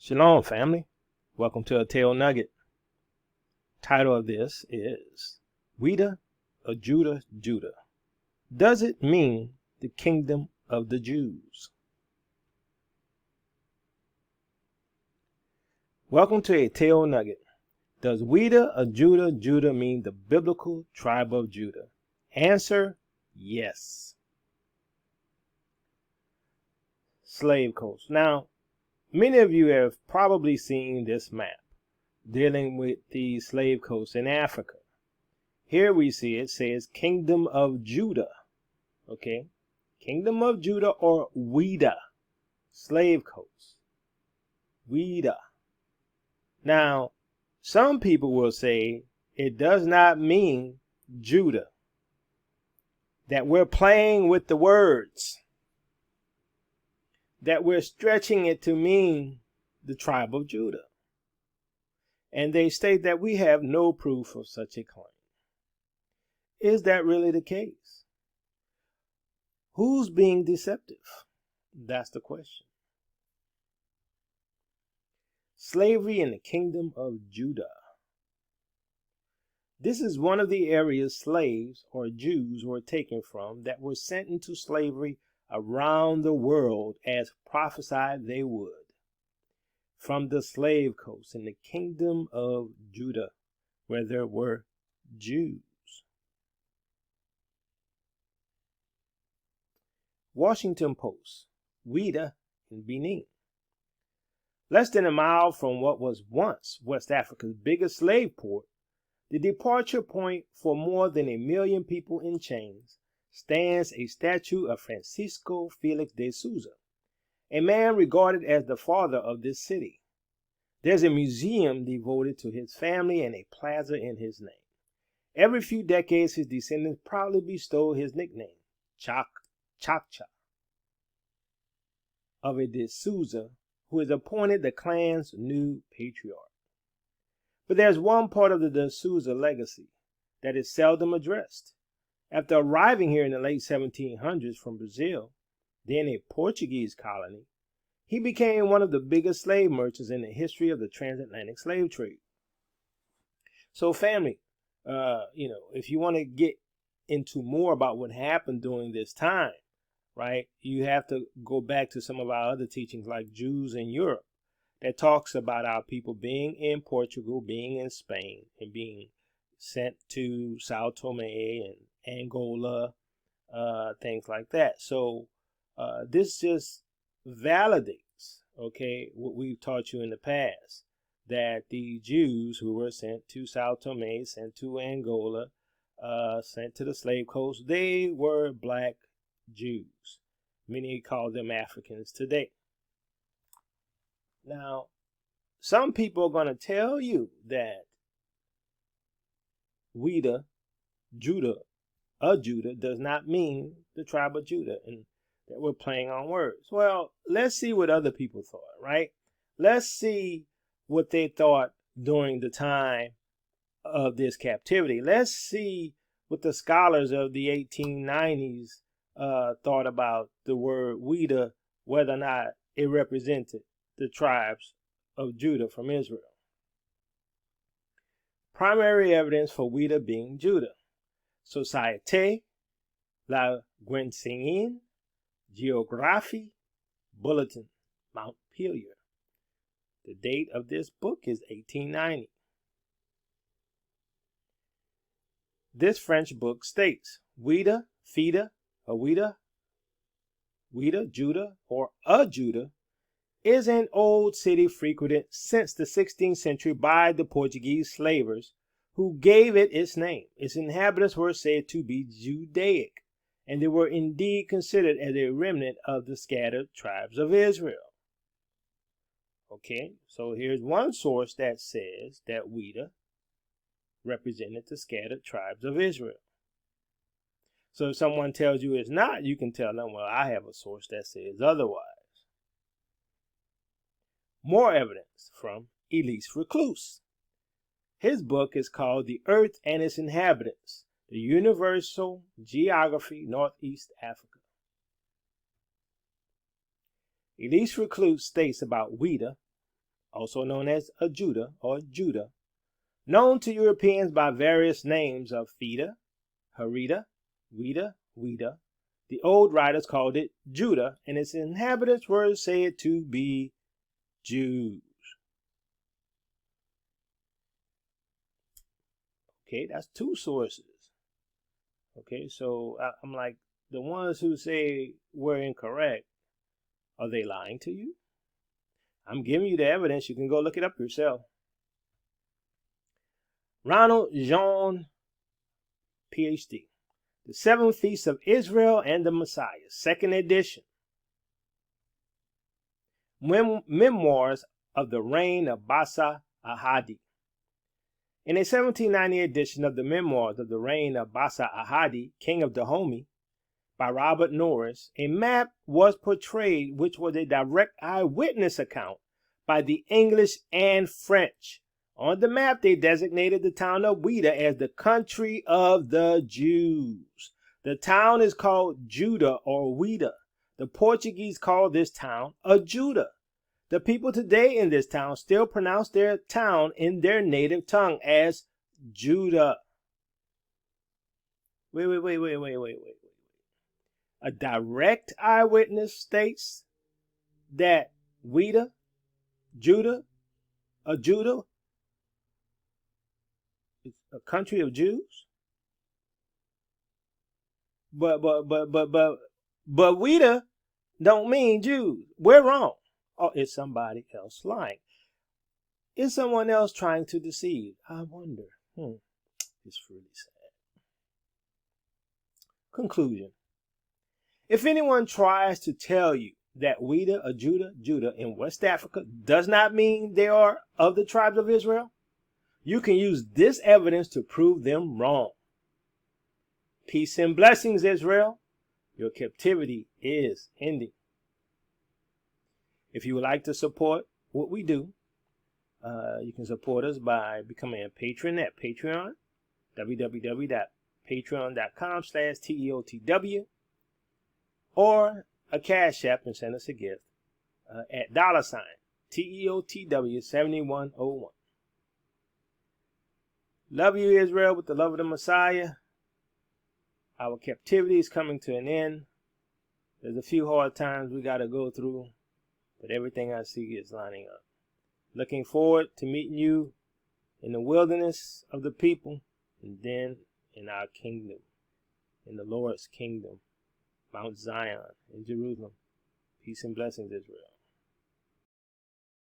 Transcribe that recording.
Shalom, family. Welcome to a Tail Nugget. Title of this is OUIDAH, AJUDA, JUDA. Does it mean the kingdom of the Jews? Welcome to a Tail Nugget. Does OUIDAH, AJUDA, JUDA mean the biblical tribe of Judah? Answer, yes. Slave coast. Now, many of you have probably seen this map dealing with the slave coast in Africa. Here we see it says Kingdom of Judah. Okay? Kingdom of Judah or OUIDAH. Slave coast. OUIDAH. Now, some people will say it does not mean Judah. That we're playing with the words. That we're stretching it to mean the tribe of Judah. And they state that we have no proof of such a claim. Is that really the case? Who's being deceptive? That's the question. Slavery in the kingdom of Judah. This is one of the areas slaves or Jews were taken from that were sent into slavery around the world as prophesied they would. From the slave coast in the kingdom of Judah, where there were Jews. Washington Post, OUIDAH in Benin. Less than a mile from what was once West Africa's biggest slave port, the departure point for more than 1 million people in chains, stands a statue of Francisco Felix de Souza, a man regarded as the father of this city. There's a museum devoted to his family and a plaza in his name. Every few decades, his descendants proudly bestow his nickname, Chakcha, of a de Souza, who is appointed the clan's new patriarch. But there's one part of the de Souza legacy that is seldom addressed. After arriving here in the late 1700s from Brazil, then a Portuguese colony, he became one of the biggest slave merchants in the history of the transatlantic slave trade. So family, if you want to get into more about what happened during this time, right, you have to go back to some of our other teachings like Jews in Europe that talks about our people being in Portugal, being in Spain, and being sent to Sao Tome and Angola, things like that. So this just validates, okay, what we've taught you in the past, that the Jews who were sent to Sao Tome, sent to Angola, sent to the slave coast, they were black Jews. Many call them Africans today. Now, some people are going to tell you that OUIDAH, Judah, Judah does not mean the tribe of Judah and that we're playing on words. Well, let's see what other people thought, right? Let's see what they thought during the time of this captivity. Let's see what the scholars of the 1890s thought about the word OUIDAH, whether or not it represented the tribes of Judah from Israel. Primary evidence for OUIDAH being Judah. Societe, Languedocienne, Geogrphie, Bulletin, Montpelier. The date of this book is 1890. This French book states, OUIDAH, FIDA, OUIDAH, Judah, or Judah, is an old city frequented since the 16th century by the Portuguese slavers who gave it its name. Its inhabitants were said to be Judaic, and they were indeed considered as a remnant of the scattered tribes of Israel. Okay, so here's one source that says that OUIDAH represented the scattered tribes of Israel. So if someone tells you it's not, you can tell them, well, I have a source that says otherwise. More evidence from Élisée RECLUS. His book is called The Earth and Its Inhabitants, The Universal Geography, Northeast Africa. Élisée RECLUS states about OUIDAH also known as AJUDA or Judah, known to Europeans by various names of Theta, Harida, Ouida. The old writers called it Judah, and its inhabitants were said to be Jews. Okay, that's two sources. Okay, so I'm like, the ones who say we're incorrect, are they lying to you? I'm giving you the evidence. You can go look it up yourself. Ronald Jean, PhD. The Seven Feasts of Israel and the Messiah, 2nd edition. Memoirs of the Reign of BASSA AHADEE. In a 1790 edition of the Memoirs of the Reign of BASSA AHADEE, King of Dahomey, by Robert Norris, a map was portrayed which was a direct eyewitness account by the English and French. On the map, they designated the town of OUIDAH as the country of the Jews. The town is called Judah or OUIDAH. The Portuguese call this town AJUDA. The people today in this town still pronounce their town in their native tongue as Judah. Wait. A direct eyewitness states that OUIDAH, Judah, AJUDA, is a country of Jews. But OUIDAH don't mean Jews. We're wrong. Or is somebody else lying? Is someone else trying to deceive? I wonder. It's really sad. Conclusion. If anyone tries to tell you that OUIDAH, AJUDA, Judah in West Africa does not mean they are of the tribes of Israel, you can use this evidence to prove them wrong. Peace and blessings, Israel. Your captivity is ending. If you would like to support what we do, you can support us by becoming a patron at Patreon, www.patreon.com/TEOTW, or a Cash App and send us a gift at $TEOTW7101. Love you, Israel, with the love of the Messiah. Our captivity is coming to an end. There's a few hard times we got to go through, but everything I see is lining up. Looking forward to meeting you in the wilderness of the people, and then in our kingdom, in the Lord's kingdom, Mount Zion in Jerusalem. Peace and blessings, Israel.